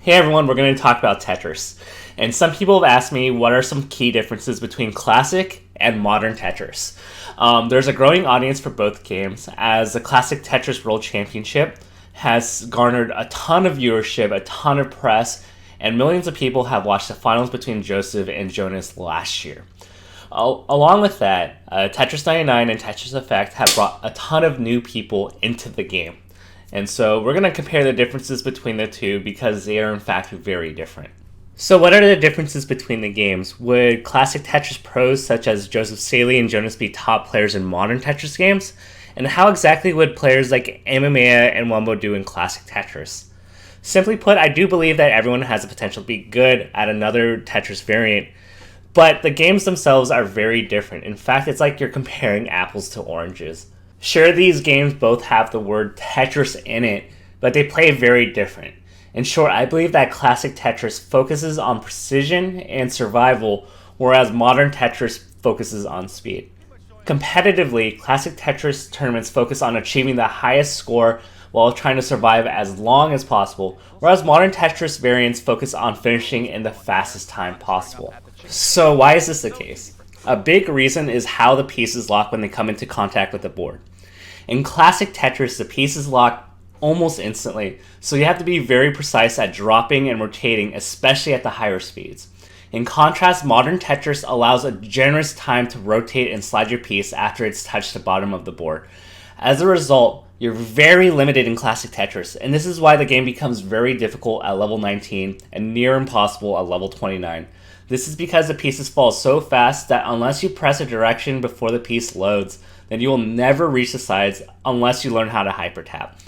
Hey everyone, we're going to talk about Tetris. And some people have asked me what are some key differences between classic and modern Tetris. There's a growing audience for both games, as the classic Tetris World Championship has garnered a ton of viewership, a ton of press, and millions of people have watched the finals between Joseph and Jonas last year. Along with that, Tetris 99 and Tetris Effect have brought a ton of new people into the game. And so we're going to compare the differences between the two because they are in fact very different. So what are the differences between the games? Would classic Tetris pros such as Joseph Saley and Jonas be top players in modern Tetris games? And how exactly would players like Amamea and Wumbo do in classic Tetris? Simply put, I do believe that everyone has the potential to be good at another Tetris variant, but the games themselves are very different. In fact, it's like you're comparing apples to oranges. Sure, these games both have the word Tetris in it, but they play very different. In short, I believe that classic Tetris focuses on precision and survival, whereas modern Tetris focuses on speed. Competitively, classic Tetris tournaments focus on achieving the highest score while trying to survive as long as possible, whereas modern Tetris variants focus on finishing in the fastest time possible. So why is this the case? A big reason is how the pieces lock when they come into contact with the board. In classic Tetris, the pieces lock almost instantly, so you have to be very precise at dropping and rotating, especially at the higher speeds. In contrast, modern Tetris allows a generous time to rotate and slide your piece after it's touched the bottom of the board. As a result, you're very limited in classic Tetris, and this is why the game becomes very difficult at level 19 and near impossible at level 29. This is because the pieces fall so fast that unless you press a direction before the piece loads, then you will never reach the sides unless you learn how to hyper tap.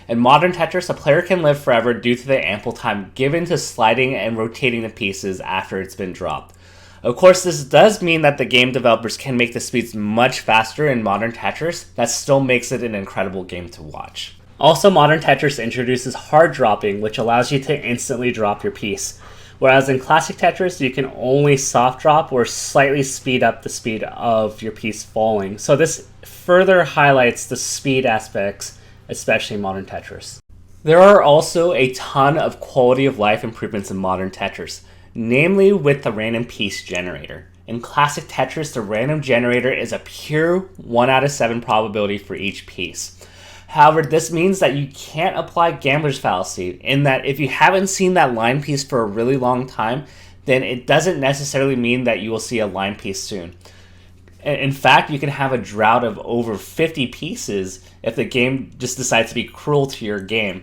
In modern Tetris, a player can live forever due to the ample time given to sliding and rotating the pieces after it's been dropped. Of course, this does mean that the game developers can make the speeds much faster in modern Tetris. That still makes it an incredible game to watch. Also, modern Tetris introduces hard dropping, which allows you to instantly drop your piece. Whereas in classic Tetris, you can only soft drop or slightly speed up the speed of your piece falling. So this further highlights the speed aspects, especially in modern Tetris. There are also a ton of quality of life improvements in modern Tetris, namely with the random piece generator. In classic Tetris, the random generator is a pure 1 out of 7 probability for each piece. However, this means that you can't apply gambler's fallacy, in that if you haven't seen that line piece for a really long time, then it doesn't necessarily mean that you will see a line piece soon. In fact, you can have a drought of over 50 pieces if the game just decides to be cruel to your game.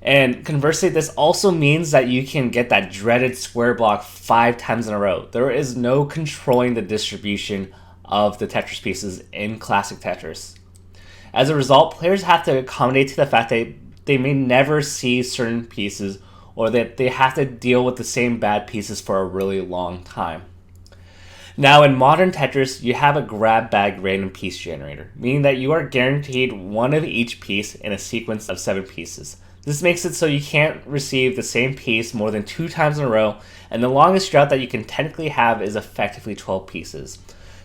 And conversely, this also means that you can get that dreaded square block 5 times in a row. There is no controlling the distribution of the Tetris pieces in classic Tetris. As a result, players have to accommodate to the fact that they may never see certain pieces, or that they have to deal with the same bad pieces for a really long time. Now, in modern Tetris, you have a grab bag random piece generator, meaning that you are guaranteed one of each piece in a sequence of 7 pieces. This makes it so you can't receive the same piece more than 2 times in a row, and the longest drought that you can technically have is effectively 12 pieces.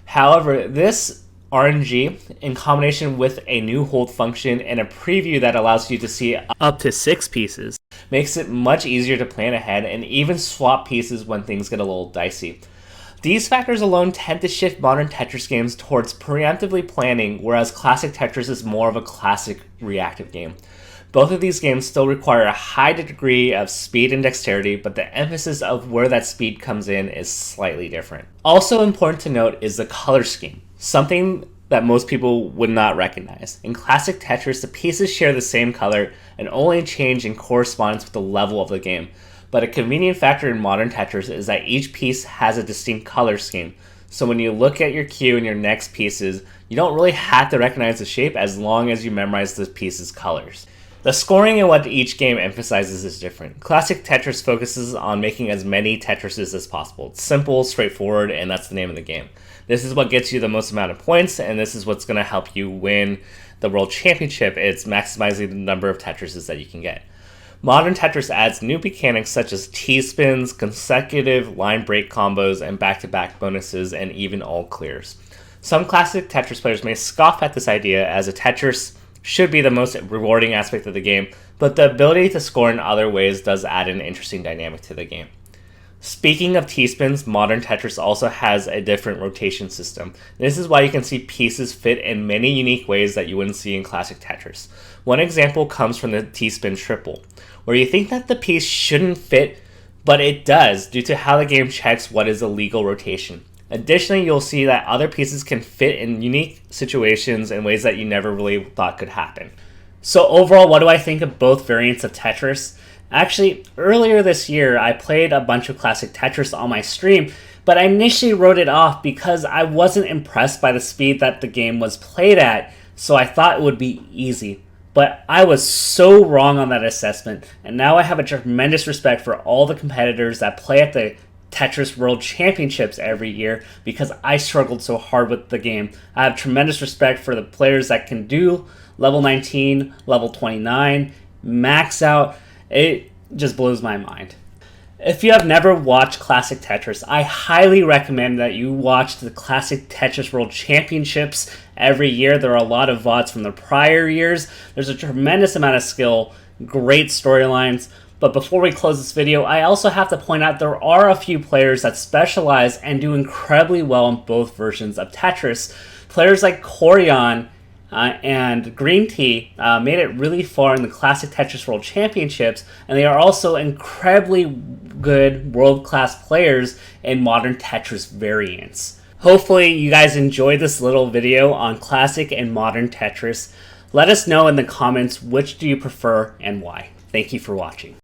However, this RNG, in combination with a new hold function and a preview that allows you to see up to 6 pieces, makes it much easier to plan ahead and even swap pieces when things get a little dicey. These factors alone tend to shift modern Tetris games towards preemptively planning, whereas classic Tetris is more of a classic reactive game. Both of these games still require a high degree of speed and dexterity, but the emphasis of where that speed comes in is slightly different. Also important to note is the color scheme, something that most people would not recognize. In classic Tetris, the pieces share the same color and only change in correspondence with the level of the game. But a convenient factor in modern Tetris is that each piece has a distinct color scheme. So when you look at your cue and your next pieces, you don't really have to recognize the shape as long as you memorize the piece's colors. The scoring and what each game emphasizes is different. Classic Tetris focuses on making as many Tetrises as possible. It's simple, straightforward, and that's the name of the game. This is what gets you the most amount of points, and this is what's going to help you win the World Championship. It's maximizing the number of Tetrises that you can get. Modern Tetris adds new mechanics such as T-spins, consecutive line break combos, and back-to-back bonuses, and even all clears. Some classic Tetris players may scoff at this idea, as a Tetris should be the most rewarding aspect of the game, but the ability to score in other ways does add an interesting dynamic to the game. Speaking of T-spins, modern Tetris also has a different rotation system. This is why you can see pieces fit in many unique ways that you wouldn't see in classic Tetris. One example comes from the T-spin triple, where you think that the piece shouldn't fit, but it does due to how the game checks what is a legal rotation. Additionally, you'll see that other pieces can fit in unique situations in ways that you never really thought could happen. So overall, what do I think of both variants of Tetris? Actually, earlier this year, I played a bunch of classic Tetris on my stream, but I initially wrote it off because I wasn't impressed by the speed that the game was played at, so I thought it would be easy. But I was so wrong on that assessment, and now I have a tremendous respect for all the competitors that play at the Tetris World Championships every year because I struggled so hard with the game. I have tremendous respect for the players that can do level 19, level 29, max out. It just blows my mind. If you have never watched Classic Tetris, I highly recommend that you watch the Classic Tetris World Championships every year. There are a lot of VODs from the prior years. There's a tremendous amount of skill, great storylines. But before we close this video, I also have to point out there are a few players that specialize and do incredibly well in both versions of Tetris. Players like Corian and Green Tea made it really far in the Classic Tetris World Championships, and they are also incredibly good world-class players in modern Tetris variants. Hopefully you guys enjoyed this little video on Classic and Modern Tetris. Let us know in the comments which do you prefer and why. Thank you for watching.